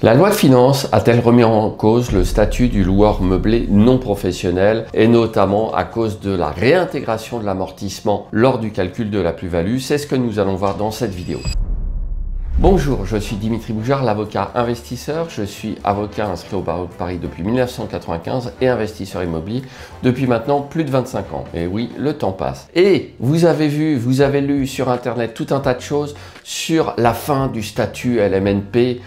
La loi de finances a-t-elle remis en cause le statut du loueur meublé non professionnel et notamment à cause de la réintégration de l'amortissement lors du calcul de la plus-value? C'est ce que nous allons voir dans cette vidéo. Bonjour, je suis Dimitri Boujard, l'avocat investisseur. Je suis avocat inscrit au barreau de Paris depuis 1995 et investisseur immobilier depuis maintenant plus de 25 ans. Et oui, le temps passe. Et vous avez vu, vous avez lu sur Internet tout un tas de choses sur la fin du statut LMNP.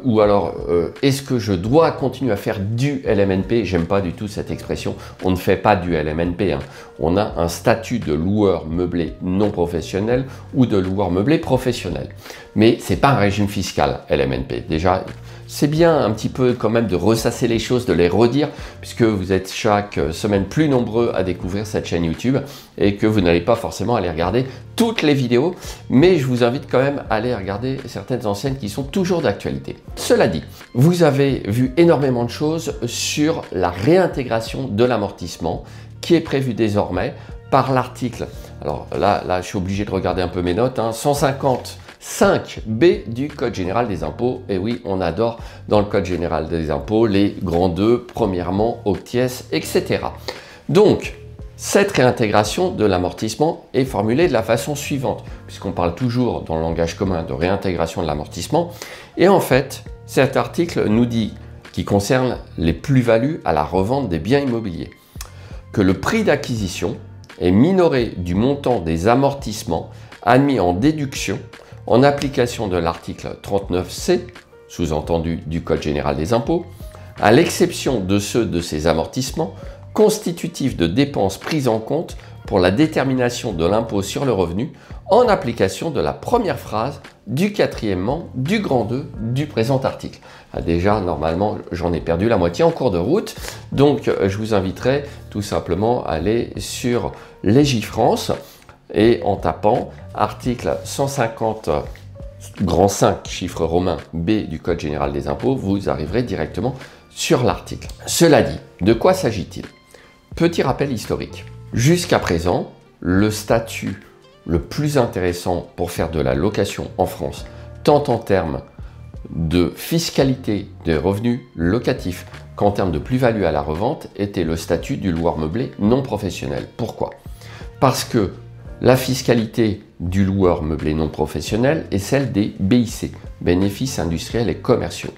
Ou alors, est-ce que je dois continuer à faire du LMNP? J'aime pas du tout cette expression. On ne fait pas du LMNP. On a un statut de loueur meublé non professionnel ou de loueur meublé professionnel. Mais c'est pas un régime fiscal, LMNP. Déjà, c'est bien un petit peu quand même de ressasser les choses, de les redire, puisque vous êtes chaque semaine plus nombreux à découvrir cette chaîne YouTube et que vous n'allez pas forcément aller regarder toutes les vidéos, mais je vous invite quand même à aller regarder certaines anciennes qui sont toujours d'actualité. Cela dit, vous avez vu énormément de choses sur la réintégration de l'amortissement qui est prévue désormais par l'article. Alors là, je suis obligé de regarder un peu mes notes, 155B du Code général des impôts. Et oui, on adore dans le Code général des impôts les grands 2, premièrement, octies, etc. Donc, cette réintégration de l'amortissement est formulée de la façon suivante, puisqu'on parle toujours dans le langage commun de réintégration de l'amortissement. Et en fait, cet article nous dit, qui concerne les plus-values à la revente des biens immobiliers, que le prix d'acquisition est minoré du montant des amortissements admis en déduction en application de l'article 39C, sous-entendu du Code général des impôts, à l'exception de ceux de ces amortissements constitutifs de dépenses prises en compte pour la détermination de l'impôt sur le revenu en application de la première phrase du quatrièmement du grand 2 du présent article. Déjà, normalement, j'en ai perdu la moitié en cours de route, donc je vous inviterai tout simplement à aller sur Légifrance et en tapant article 150 grand 5 chiffre romain B du Code général des impôts, vous arriverez directement sur l'article. Cela dit, de quoi s'agit-il? Petit rappel historique. Jusqu'à présent, le statut le plus intéressant pour faire de la location en France, tant en termes de fiscalité des revenus locatifs qu'en termes de plus-value à la revente, était le statut du loueur meublé non professionnel. Pourquoi? Parce que la fiscalité du loueur meublé non professionnel est celle des BIC, bénéfices industriels et commerciaux.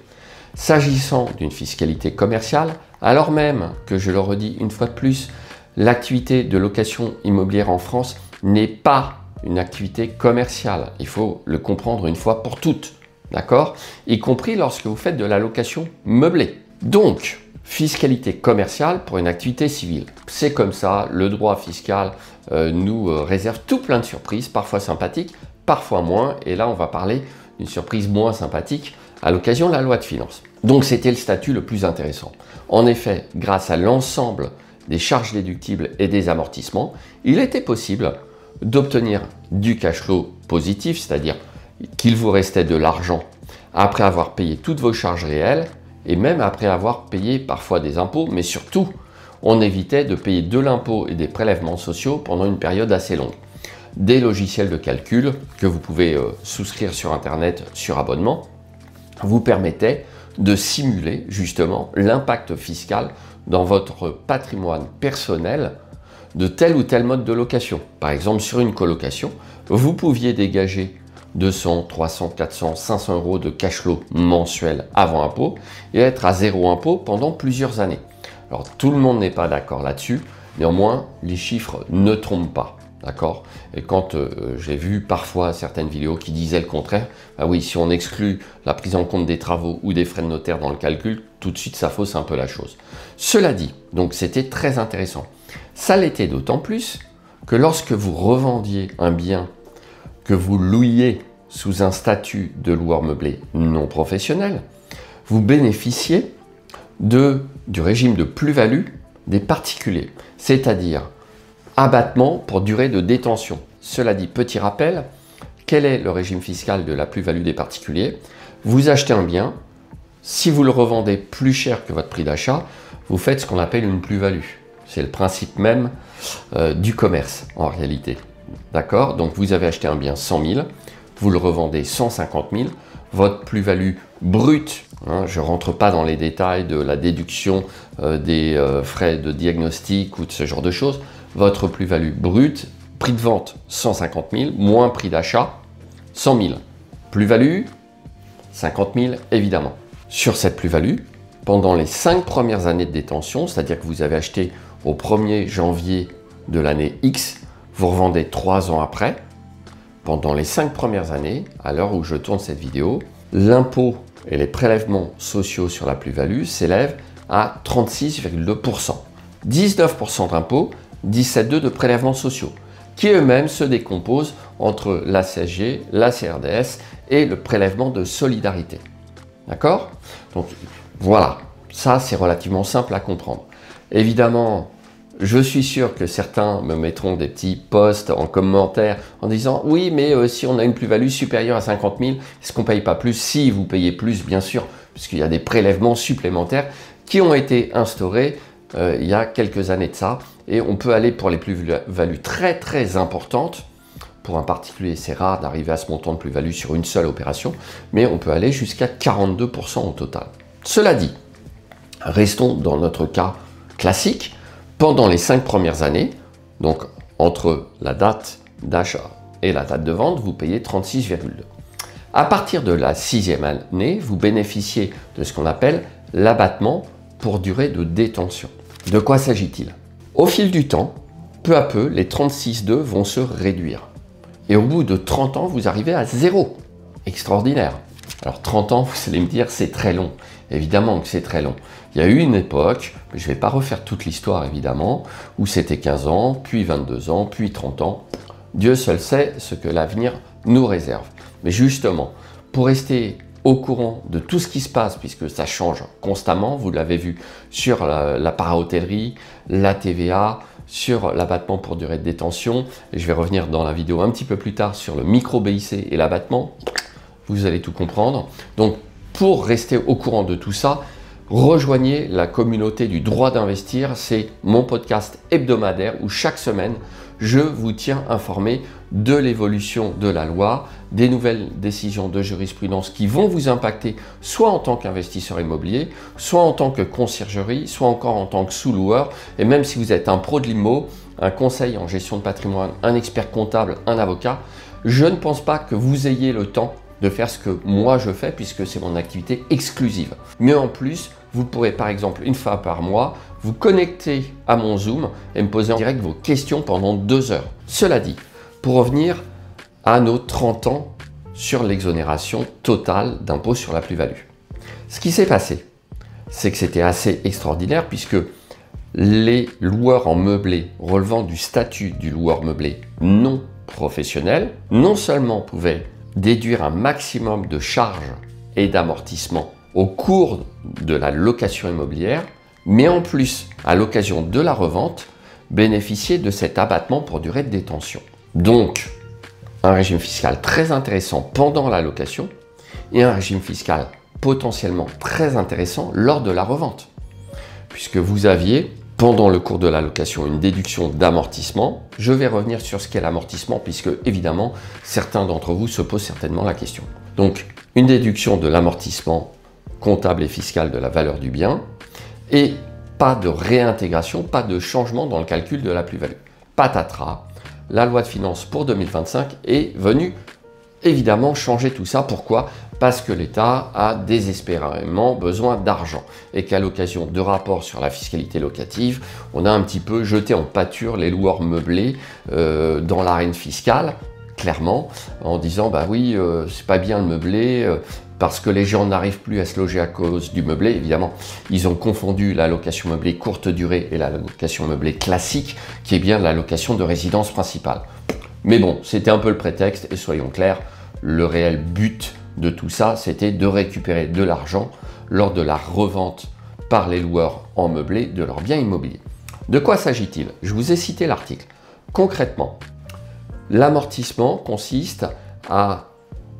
S'agissant d'une fiscalité commerciale, alors même que, je le redis une fois de plus, l'activité de location immobilière en France n'est pas une activité commerciale. Il faut le comprendre une fois pour toutes, d'accord? Y compris lorsque vous faites de la location meublée. Donc, fiscalité commerciale pour une activité civile. C'est comme ça, le droit fiscal nous réserve tout plein de surprises, parfois sympathiques, parfois moins. Et là, on va parler d'une surprise moins sympathique à l'occasion de la loi de finances. Donc, c'était le statut le plus intéressant. En effet, grâce à l'ensemble des charges déductibles et des amortissements, il était possible d'obtenir du cash flow positif, c'est-à-dire qu'il vous restait de l'argent après avoir payé toutes vos charges réelles et même après avoir payé parfois des impôts, mais surtout, on évitait de payer de l'impôt et des prélèvements sociaux pendant une période assez longue. Des logiciels de calcul que vous pouvez souscrire sur Internet sur abonnement vous permettaient de simuler justement l'impact fiscal dans votre patrimoine personnel de tel ou tel mode de location. Par exemple, sur une colocation, vous pouviez dégager 200, 300, 400, 500 euros de cash flow mensuel avant impôt et être à zéro impôt pendant plusieurs années. Alors, tout le monde n'est pas d'accord là-dessus, néanmoins, les chiffres ne trompent pas. D'accord? Et quand j'ai vu parfois certaines vidéos qui disaient le contraire, ah oui, si on exclut la prise en compte des travaux ou des frais de notaire dans le calcul, tout de suite ça fausse un peu la chose. Cela dit, donc c'était très intéressant. Ça l'était d'autant plus que lorsque vous revendiez un bien que vous louiez sous un statut de loueur meublé non professionnel, vous bénéficiez du régime de plus-value des particuliers, c'est-à-dire abattement pour durée de détention. Cela dit, petit rappel, quel est le régime fiscal de la plus-value des particuliers? Vous achetez un bien, si vous le revendez plus cher que votre prix d'achat, vous faites ce qu'on appelle une plus-value. C'est le principe même du commerce en réalité. D'accord? Donc vous avez acheté un bien 100 000, vous le revendez 150 000, votre plus-value brute, hein, je ne rentre pas dans les détails de la déduction des frais de diagnostic ou de ce genre de choses, votre plus-value brute, prix de vente 150 000, moins prix d'achat 100 000. Plus-value 50 000 évidemment. Sur cette plus-value, pendant les 5 premières années de détention, c'est-à-dire que vous avez acheté au 1er janvier de l'année X, vous revendez 3 ans après, pendant les 5 premières années, à l'heure où je tourne cette vidéo, l'impôt et les prélèvements sociaux sur la plus-value s'élèvent à 36,2%. 19% d'impôts, 17,2% de prélèvements sociaux, qui eux-mêmes se décomposent entre la CSG, la CRDS et le prélèvement de solidarité. D'accord? Donc voilà, ça c'est relativement simple à comprendre. Évidemment, je suis sûr que certains me mettront des petits posts en commentaire en disant « Oui, mais si on a une plus-value supérieure à 50 000, est-ce qu'on ne paye pas plus ?» Si, vous payez plus, bien sûr, puisqu'il y a des prélèvements supplémentaires qui ont été instaurés il y a quelques années de ça. Et on peut aller pour les plus-values très très importantes. Pour un particulier, c'est rare d'arriver à ce montant de plus-value sur une seule opération, mais on peut aller jusqu'à 42% au total. Cela dit, restons dans notre cas classique. Pendant les 5 premières années, donc entre la date d'achat et la date de vente, vous payez 36,2. À partir de la 6e année, vous bénéficiez de ce qu'on appelle l'abattement pour durée de détention. De quoi s'agit-il? Au fil du temps, peu à peu, les 36,2 vont se réduire. Et au bout de 30 ans, vous arrivez à 0. Extraordinaire. Alors 30 ans, vous allez me dire, c'est très long. Évidemment que c'est très long. Il y a eu une époque, je ne vais pas refaire toute l'histoire évidemment, où c'était 15 ans, puis 22 ans, puis 30 ans. Dieu seul sait ce que l'avenir nous réserve. Mais justement, pour rester au courant de tout ce qui se passe, puisque ça change constamment, vous l'avez vu sur la para-hôtellerie, la TVA, sur l'abattement pour durée de détention, et je vais revenir dans la vidéo un petit peu plus tard sur le micro-BIC et l'abattement, vous allez tout comprendre. Donc, pour rester au courant de tout ça, rejoignez la communauté du droit d'investir. C'est mon podcast hebdomadaire où chaque semaine, je vous tiens informé de l'évolution de la loi, des nouvelles décisions de jurisprudence qui vont vous impacter soit en tant qu'investisseur immobilier, soit en tant que conciergerie, soit encore en tant que sous-loueur. Et même si vous êtes un pro de l'immo, un conseil en gestion de patrimoine, un expert comptable, un avocat, je ne pense pas que vous ayez le temps de faire ce que moi je fais puisque c'est mon activité exclusive. Mais en plus, vous pourrez par exemple une fois par mois vous connecter à mon Zoom et me poser en direct vos questions pendant 2 heures. Cela dit, pour revenir à nos 30 ans sur l'exonération totale d'impôt sur la plus-value. Ce qui s'est passé, c'est que c'était assez extraordinaire puisque les loueurs en meublé relevant du statut du loueur meublé non professionnel, non seulement pouvaient déduire un maximum de charges et d'amortissements au cours de la location immobilière, mais en plus, à l'occasion de la revente, bénéficier de cet abattement pour durée de détention. Donc, un régime fiscal très intéressant pendant la location et un régime fiscal potentiellement très intéressant lors de la revente. Puisque vous aviez, pendant le cours de la location, une déduction d'amortissement. Je vais revenir sur ce qu'est l'amortissement puisque, évidemment, certains d'entre vous se posent certainement la question. Donc, une déduction de l'amortissement comptable et fiscal de la valeur du bien et pas de réintégration, pas de changement dans le calcul de la plus-value. Patatras, la loi de finances pour 2025 est venue évidemment changer tout ça. Pourquoi? Parce que l'État a désespérément besoin d'argent et qu'à l'occasion de rapports sur la fiscalité locative, on a un petit peu jeté en pâture les loueurs meublés dans l'arène fiscale, clairement, en disant bah oui, c'est pas bien le meublé, parce que les gens n'arrivent plus à se loger à cause du meublé. Évidemment, ils ont confondu la location meublée courte durée et la location meublée classique, qui est bien la location de résidence principale. Mais bon, c'était un peu le prétexte, et soyons clairs, le réel but de tout ça, c'était de récupérer de l'argent lors de la revente par les loueurs en meublé de leurs biens immobiliers. De quoi s'agit-il? Je vous ai cité l'article. Concrètement, l'amortissement consiste à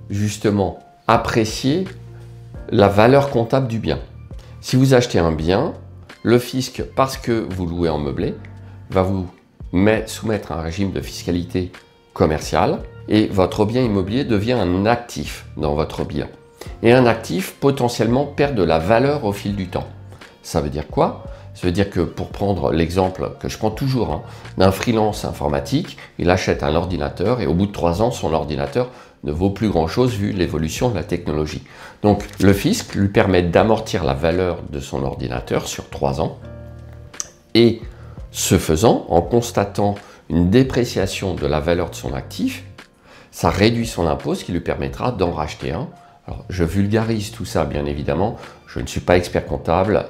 justement apprécier la valeur comptable du bien. Si vous achetez un bien, le fisc, parce que vous louez en meublé, va vous soumettre à un régime de fiscalité commerciale et votre bien immobilier devient un actif dans votre bilan. et un actif potentiellement perd de la valeur au fil du temps. Ça veut dire quoi? Ça veut dire que, pour prendre l'exemple que je prends toujours d'un freelance informatique, il achète un ordinateur et au bout de 3 ans, son ordinateur ne vaut plus grand-chose vu l'évolution de la technologie. Donc le fisc lui permet d'amortir la valeur de son ordinateur sur 3 ans et ce faisant, en constatant une dépréciation de la valeur de son actif, ça réduit son impôt, ce qui lui permettra d'en racheter un. Alors, je vulgarise tout ça, bien évidemment. Je ne suis pas expert comptable.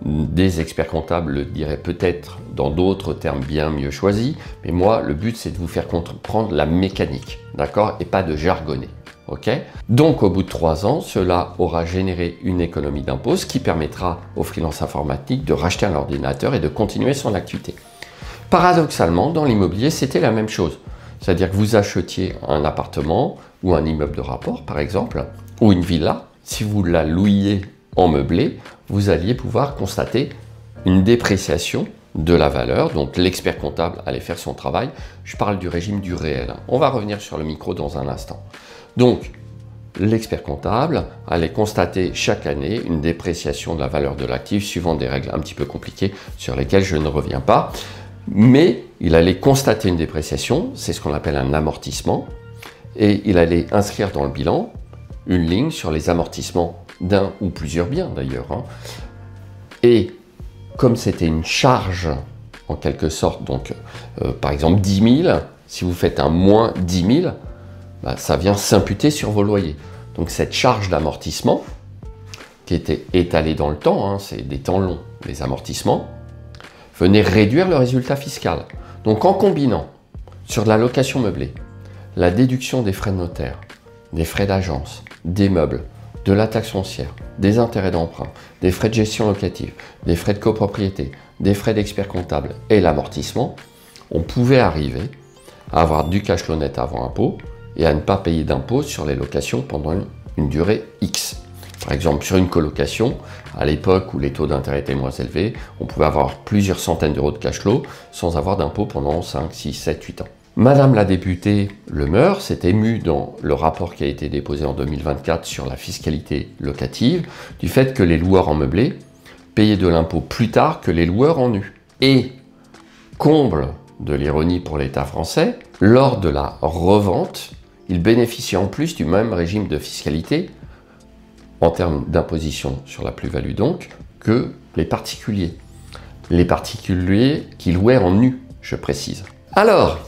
Des experts comptables le diraient peut-être dans d'autres termes bien mieux choisis. Mais moi, le but, c'est de vous faire comprendre la mécanique, d'accord? Et pas de jargonner, ok? Donc, au bout de 3 ans, cela aura généré une économie d'impôt, ce qui permettra aux freelances informatiques de racheter un ordinateur et de continuer son activité. Paradoxalement, dans l'immobilier, c'était la même chose. C'est-à-dire que vous achetiez un appartement ou un immeuble de rapport, par exemple, ou une villa. Si vous la louiez en meublé, vous alliez pouvoir constater une dépréciation de la valeur. Donc l'expert comptable allait faire son travail. Je parle du régime du réel. On va revenir sur le micro dans un instant. Donc l'expert comptable allait constater chaque année une dépréciation de la valeur de l'actif suivant des règles un petit peu compliquées sur lesquelles je ne reviens pas. Mais il allait constater une dépréciation, c'est ce qu'on appelle un amortissement, et il allait inscrire dans le bilan une ligne sur les amortissements d'un ou plusieurs biens d'ailleurs. Et comme c'était une charge en quelque sorte, donc par exemple 10 000, si vous faites un moins 10 000, ça vient s'imputer sur vos loyers. Donc cette charge d'amortissement, qui était étalée dans le temps, c'est des temps longs, les amortissements, venait réduire le résultat fiscal. Donc en combinant sur de la location meublée, la déduction des frais de notaire, des frais d'agence, des meubles, de la taxe foncière, des intérêts d'emprunt, des frais de gestion locative, des frais de copropriété, des frais d'expert comptable et l'amortissement, on pouvait arriver à avoir du cash flow net avant impôt et à ne pas payer d'impôt sur les locations pendant une durée X. Par exemple, sur une colocation, à l'époque où les taux d'intérêt étaient moins élevés, on pouvait avoir plusieurs centaines d'euros de cash flow sans avoir d'impôt pendant 5, 6, 7, 8 ans. Madame la députée Lemeur s'est émue dans le rapport qui a été déposé en 2024 sur la fiscalité locative du fait que les loueurs en meublé payaient de l'impôt plus tard que les loueurs en nu. Et, comble de l'ironie pour l'État français, lors de la revente, ils bénéficient en plus du même régime de fiscalité en termes d'imposition sur la plus-value donc, que les particuliers. Les particuliers qui louaient en nu, je précise. Alors,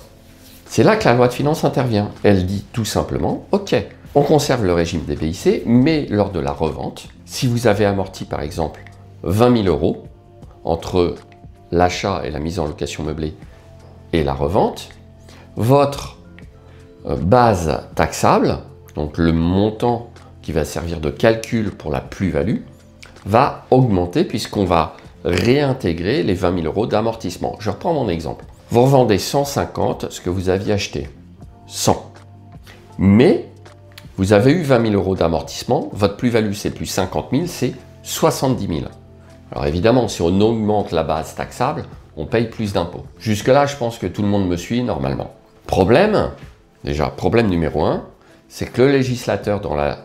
c'est là que la loi de finances intervient. Elle dit tout simplement, ok, on conserve le régime des BIC, mais lors de la revente, si vous avez amorti par exemple 20 000 € entre l'achat et la mise en location meublée et la revente, votre base taxable, donc le montant qui va servir de calcul pour la plus-value, va augmenter puisqu'on va réintégrer les 20 000 € d'amortissement. Je reprends mon exemple. Vous revendez 150 ce que vous aviez acheté, 100. Mais vous avez eu 20 000 € d'amortissement, votre plus-value c'est plus 50 000, c'est 70 000. Alors évidemment, si on augmente la base taxable, on paye plus d'impôts. Jusque-là, je pense que tout le monde me suit normalement. Problème, déjà, problème numéro 1, c'est que le législateur, dans la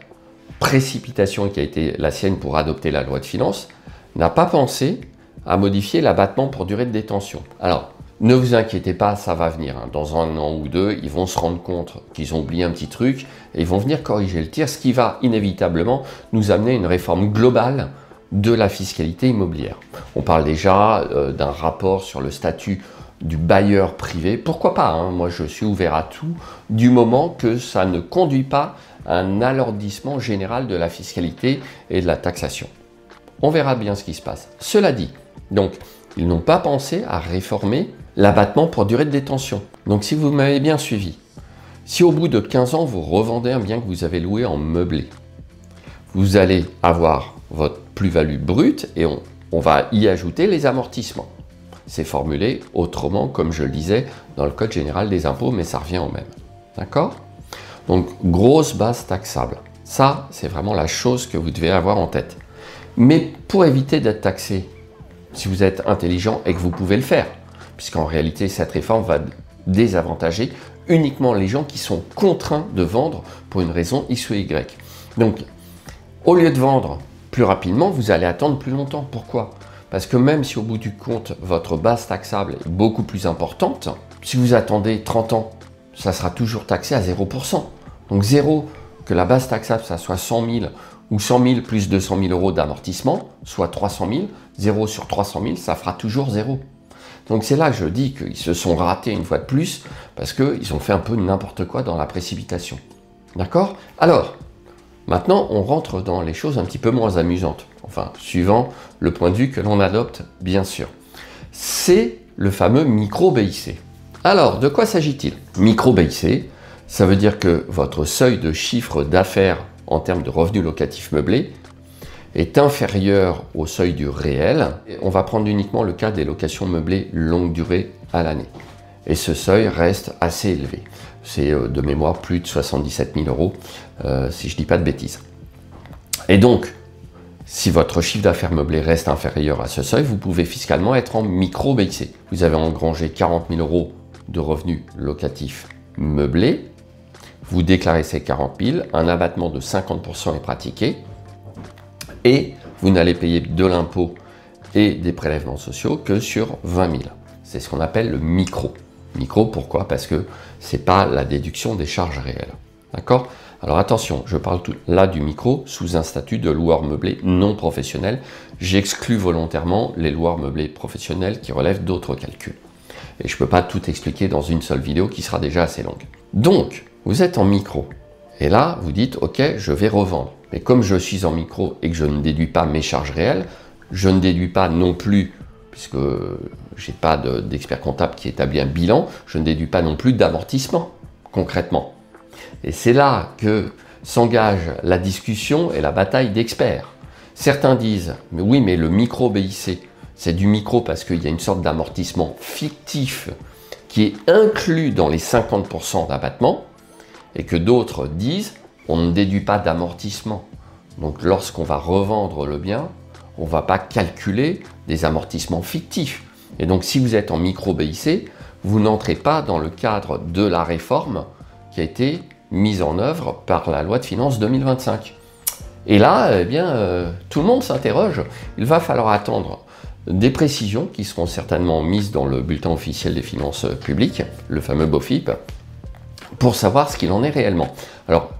précipitation qui a été la sienne pour adopter la loi de finances, n'a pas pensé à modifier l'abattement pour durée de détention. Alors, ne vous inquiétez pas, ça va venir. Dans 1 an ou 2, ils vont se rendre compte qu'ils ont oublié un petit truc et ils vont venir corriger le tir, ce qui va inévitablement nous amener à une réforme globale de la fiscalité immobilière. On parle déjà d'un rapport sur le statut du bailleur privé. Pourquoi pas, moi je suis ouvert à tout, du moment que ça ne conduit pas à un alourdissement général de la fiscalité et de la taxation. On verra bien ce qui se passe. Cela dit, donc, ils n'ont pas pensé à réformer l'abattement pour durée de détention. Donc si vous m'avez bien suivi, si au bout de 15 ans, vous revendez un bien que vous avez loué en meublé, vous allez avoir votre plus-value brute et on va y ajouter les amortissements. C'est formulé autrement, comme je le disais, dans le Code général des impôts, mais ça revient au même. D'accord? Donc, grosse base taxable. Ça, c'est vraiment la chose que vous devez avoir en tête. Mais pour éviter d'être taxé, si vous êtes intelligent et que vous pouvez le faire, puisqu'en réalité, cette réforme va désavantager uniquement les gens qui sont contraints de vendre pour une raison X ou Y. Donc, Au lieu de vendre plus rapidement, vous allez attendre plus longtemps. Pourquoi? Parce que même si au bout du compte, votre base taxable est beaucoup plus importante, si vous attendez 30 ans, ça sera toujours taxé à 0%. Donc 0, que la base taxable, ça soit 100 000 ou 100 000 plus 200 000 euros d'amortissement, soit 300 000, 0 sur 300 000, ça fera toujours 0. Donc c'est là que je dis qu'ils se sont ratés une fois de plus, parce qu'ils ont fait un peu n'importe quoi dans la précipitation. D'accord? Alors, maintenant, on rentre dans les choses un petit peu moins amusantes. Enfin, suivant le point de vue que l'on adopte, bien sûr. C'est le fameux micro-BIC. Alors, de quoi s'agit-il? Micro-BIC, ça veut dire que votre seuil de chiffre d'affaires en termes de revenus locatifs meublés est inférieur au seuil du réel. On va prendre uniquement le cas des locations meublées longue durée à l'année. Et ce seuil reste assez élevé. C'est de mémoire plus de 77 000 euros, si je ne dis pas de bêtises. Et donc, si votre chiffre d'affaires meublé reste inférieur à ce seuil, vous pouvez fiscalement être en micro-BIC. Vous avez engrangé 40 000 euros de revenus locatifs meublés, vous déclarez ces 40 000, un abattement de 50% est pratiqué, et vous n'allez payer de l'impôt et des prélèvements sociaux que sur 20 000. C'est ce qu'on appelle le micro. Micro, pourquoi? Parce que ce n'est pas la déduction des charges réelles. D'accord? Alors attention, je parle là du micro sous un statut de loueur meublé non professionnel. J'exclus volontairement les loueurs meublés professionnels qui relèvent d'autres calculs. Et je ne peux pas tout expliquer dans une seule vidéo qui sera déjà assez longue. Donc, vous êtes en micro. Et là, vous dites, ok, je vais revendre. Mais comme je suis en micro et que je ne déduis pas mes charges réelles, je ne déduis pas non plus, puisque je n'ai pas d'expert comptable qui établit un bilan, je ne déduis pas non plus d'amortissement, concrètement. Et c'est là que s'engage la discussion et la bataille d'experts. Certains disent, mais oui, mais le micro-BIC, c'est du micro parce qu'il y a une sorte d'amortissement fictif qui est inclus dans les 50% d'abattement, et que d'autres disent, on ne déduit pas d'amortissement. Donc lorsqu'on va revendre le bien, on ne va pas calculer des amortissements fictifs. Et donc si vous êtes en micro-BIC, vous n'entrez pas dans le cadre de la réforme qui a été mise en œuvre par la loi de finances 2025. Et là, eh bien, tout le monde s'interroge. Il va falloir attendre des précisions qui seront certainement mises dans le bulletin officiel des finances publiques, le fameux BOFIP, pour savoir ce qu'il en est réellement. Alors,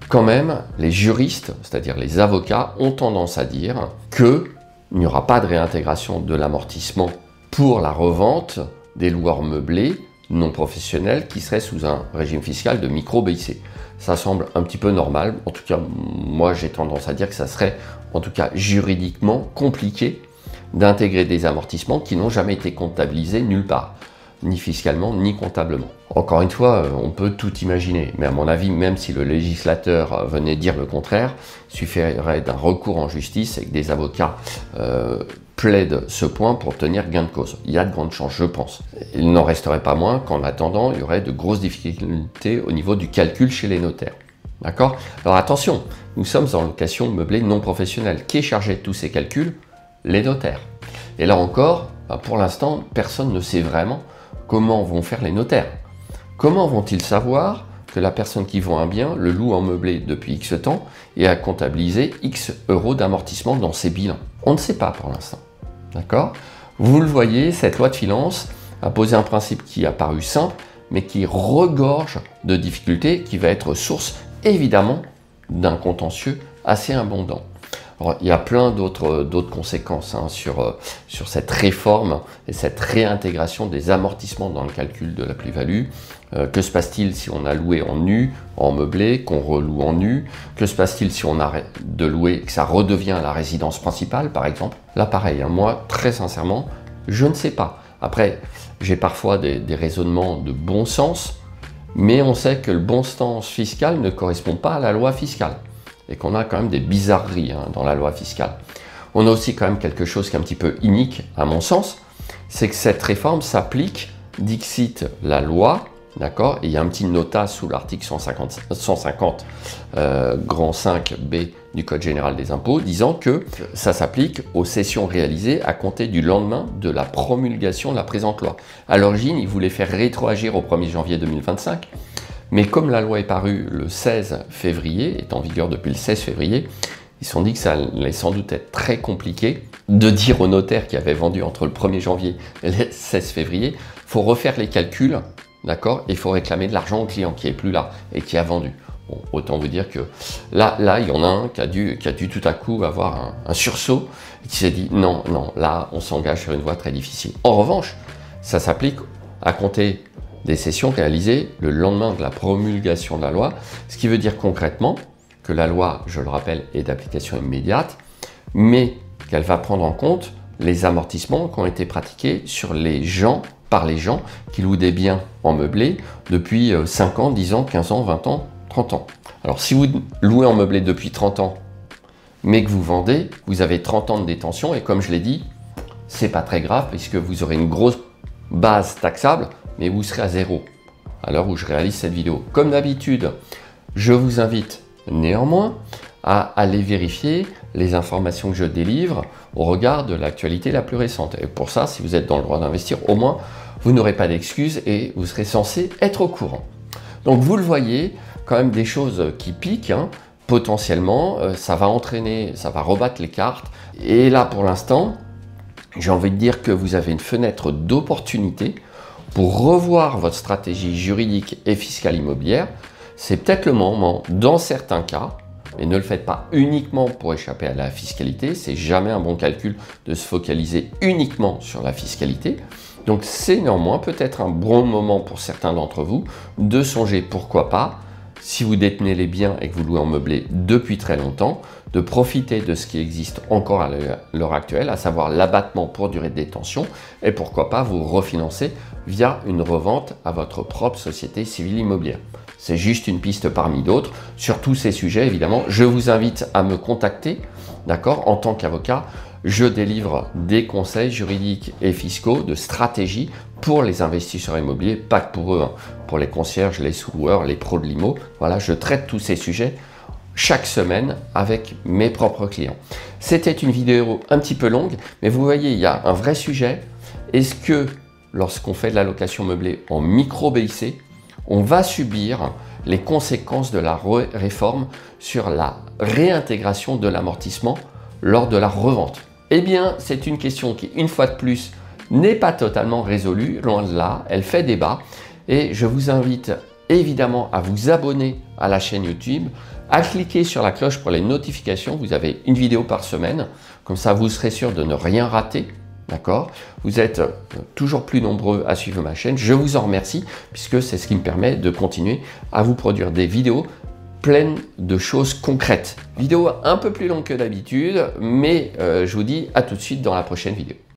quand même, les juristes, c'est-à-dire les avocats, ont tendance à dire qu'il n'y aura pas de réintégration de l'amortissement pour la revente des loueurs meublés non professionnels qui seraient sous un régime fiscal de micro-BIC. Ça semble un petit peu normal. En tout cas, moi, j'ai tendance à dire que ça serait, en tout cas juridiquement, compliqué d'intégrer des amortissements qui n'ont jamais été comptabilisés nulle part, ni fiscalement, ni comptablement. Encore une fois, on peut tout imaginer, mais à mon avis, même si le législateur venait dire le contraire, il suffirait d'un recours en justice et que des avocats plaident ce point pour obtenir gain de cause. Il y a de grandes chances, je pense. Il n'en resterait pas moins qu'en attendant, il y aurait de grosses difficultés au niveau du calcul chez les notaires. D'accord? Alors attention, nous sommes en location meublée non professionnelle. Qui est chargé de tous ces calculs? Les notaires. Et là encore, pour l'instant, personne ne sait vraiment comment vont faire les notaires. Comment vont-ils savoir que la personne qui vend un bien le loue en meublé depuis X temps et a comptabilisé X euros d'amortissement dans ses bilans? On ne sait pas pour l'instant. D'accord? Vous le voyez, cette loi de finances a posé un principe qui a paru simple, mais qui regorge de difficultés, qui va être source évidemment d'un contentieux assez abondant. Alors, il y a plein d'autres conséquences sur cette réforme et cette réintégration des amortissements dans le calcul de la plus-value. Que se passe-t-il si on a loué en nu, en meublé, qu'on reloue en nu? Que se passe-t-il si on arrête de louer et que ça redevient la résidence principale, par exemple? Là, pareil, hein, moi, très sincèrement, je ne sais pas. Après, j'ai parfois des raisonnements de bon sens, mais on sait que le bon sens fiscal ne correspond pas à la loi fiscale. Et qu'on a quand même des bizarreries dans la loi fiscale. On a aussi quand même quelque chose qui est un petit peu inique, à mon sens, c'est que cette réforme s'applique, dixit la loi, d'accord, et il y a un petit nota sous l'article 150 grand 5b du Code général des impôts, disant que ça s'applique aux cessions réalisées à compter du lendemain de la promulgation de la présente loi. À l'origine, il voulait faire rétroagir au 1er janvier 2025, mais comme la loi est parue le 16 février, est en vigueur depuis le 16 février, Ils se sont dit que ça allait sans doute être très compliqué de dire au notaire qui avait vendu entre le 1er janvier et le 16 février, il faut refaire les calculs, d'accord, et il faut réclamer de l'argent au client qui n'est plus là et qui a vendu. Bon, autant vous dire que là, il y en a un qui a dû tout à coup avoir un sursaut et qui s'est dit non, là, on s'engage sur une voie très difficile. En revanche, ça s'applique à compter des sessions réalisées le lendemain de la promulgation de la loi, ce qui veut dire concrètement que la loi, je le rappelle, est d'application immédiate, mais qu'elle va prendre en compte les amortissements qui ont été pratiqués par les gens qui louent des biens en meublé depuis 5 ans, 10 ans, 15 ans, 20 ans, 30 ans. Alors si vous louez en meublé depuis 30 ans, mais que vous vendez, vous avez 30 ans de détention et comme je l'ai dit, c'est pas très grave puisque vous aurez une grosse base taxable, mais vous serez à zéro à l'heure où je réalise cette vidéo. Comme d'habitude, je vous invite néanmoins à aller vérifier les informations que je délivre au regard de l'actualité la plus récente. Et pour ça, si vous êtes dans le droit d'investir, au moins, vous n'aurez pas d'excuses et vous serez censé être au courant. Donc vous le voyez, quand même des choses qui piquent, hein, potentiellement, ça va entraîner, ça va rebattre les cartes. Et là, pour l'instant, j'ai envie de dire que vous avez une fenêtre d'opportunité pour revoir votre stratégie juridique et fiscale immobilière. C'est peut-être le moment, dans certains cas, et ne le faites pas uniquement pour échapper à la fiscalité, c'est jamais un bon calcul de se focaliser uniquement sur la fiscalité. Donc c'est néanmoins peut-être un bon moment pour certains d'entre vous de songer, pourquoi pas, si vous détenez les biens et que vous louez en meublé depuis très longtemps, de profiter de ce qui existe encore à l'heure actuelle, à savoir l'abattement pour durée de détention, et pourquoi pas vous refinancer via une revente à votre propre société civile immobilière. C'est juste une piste parmi d'autres. Sur tous ces sujets, évidemment, je vous invite à me contacter, d'accord? En tant qu'avocat, je délivre des conseils juridiques et fiscaux, de stratégie pour les investisseurs immobiliers, pas que pour eux, hein, pour les concierges, les sous-loueurs, les pros de l'IMO. Voilà, je traite tous ces sujets chaque semaine avec mes propres clients. C'était une vidéo un petit peu longue, mais vous voyez, il y a un vrai sujet. Est-ce que lorsqu'on fait de la location meublée en micro-BIC, on va subir les conséquences de la réforme sur la réintégration de l'amortissement lors de la revente? Eh bien, c'est une question qui, une fois de plus, n'est pas totalement résolue, loin de là, elle fait débat et je vous invite évidemment à vous abonner à la chaîne YouTube, à cliquer sur la cloche pour les notifications, vous avez une vidéo par semaine, comme ça vous serez sûr de ne rien rater. D'accord? Vous êtes toujours plus nombreux à suivre ma chaîne. Je vous en remercie puisque c'est ce qui me permet de continuer à vous produire des vidéos pleines de choses concrètes. Vidéo un peu plus longue que d'habitude, mais je vous dis à tout de suite dans la prochaine vidéo.